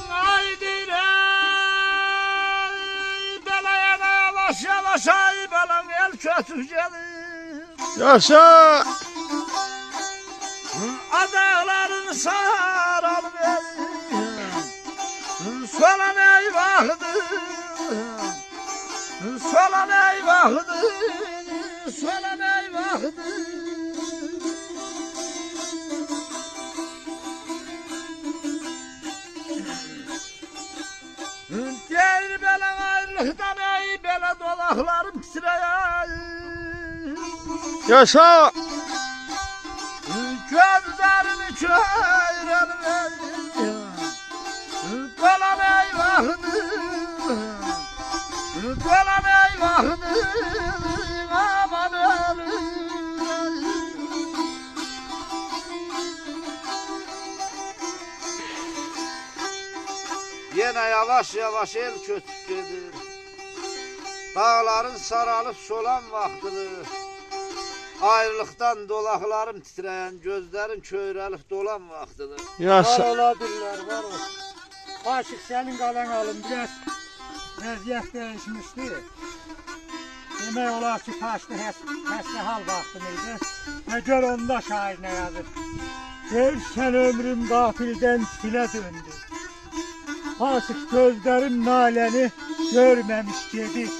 Haydi belaya yavaş yavaş ay belan el kötü gelir. Yaşa! Adağların saralım solan eyvahdır. Solan eyvahdır. Solan eyvahdır. Gel belan ayrılıktan ey bela dolaklarım titreyay. Yaşa! Gözlerimi çörelim kalan eyvahdır. Kalan eyvahdır. Aman ölüm. Yine yavaş yavaş el kötüsüdür. Dağların saralıp solan vaktidir. Ayrılıktan dolaklarım titreyen, gözlerim çöyrelip dolan vaktidir. Yaşa! Var olabilirler, var ol. Aşık senin kalan alın biraz vaziyet değişmişti. Demek olar ki taşlı hesli hal vaxtınıydı. Ve gör onda şair ne yazır. Görsen ömrüm gafilden file döndü. Aşık gözlerim naleni görmemiş gedi.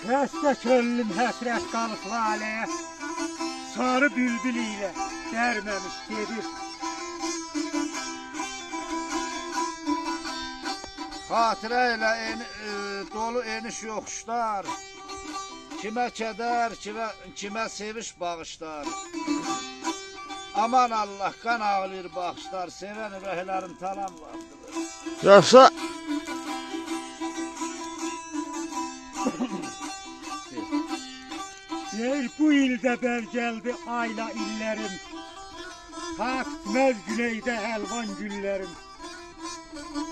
Heste könlüm həsrət qalıb laleye, sarı bülbül ilə dərməmiş gedir. Hatıreyle dolu eniş yokuşlar. Kime keder, kime seviş bağışlar. Aman Allah kan ağlıyor bağışlar. Seven ürəklərin talan vaktidir. Yaşa! Deyir bu ildə bəl gəldi ayla illərim. Taktməz güneydə əlvan güllərim.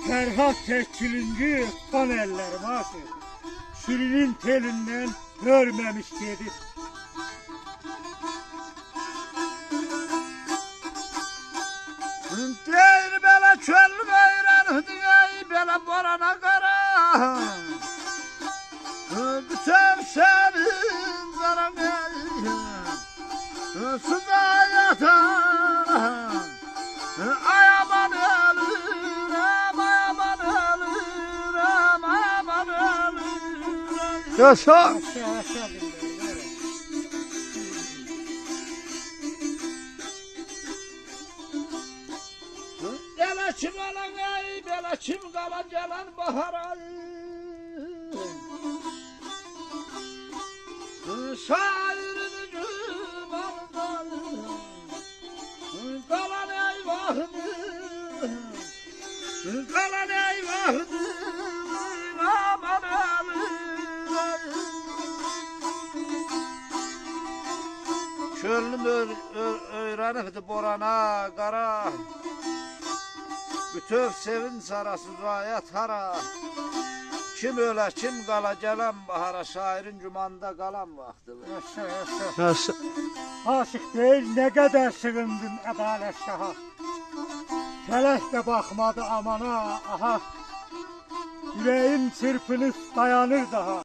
Fərhad çəkilingü qan əllərim asır. Sürünün telindən görməmiş gedir. Deyir belə çölüm öyrənirdi ey belə borana qara. Bütün sevin zaram ey suda yatan. Ayaman ölürüm, ayaman ölürüm, ayaman ölürüm. Yaşa! Aşağı billər, Belə kim alan ey, belə kim qalan gələn bahar ay. Şairini cümandan kalan eyvahdır. Kalan eyvahdır. Aman ölüm. Könlüm öğrenipdi borana qara. Bütöv sevin sarası rayət hara. Kim ölə, kim qala gələn bahara, şairin cümanda qalan vaxtıdır. yaşa. Yaşa! Aşık deyil nə qədər sığındım ədalət şaha. Fələk də baxmadı amana, aha. Yüreğim çırpınıb dayanır daha.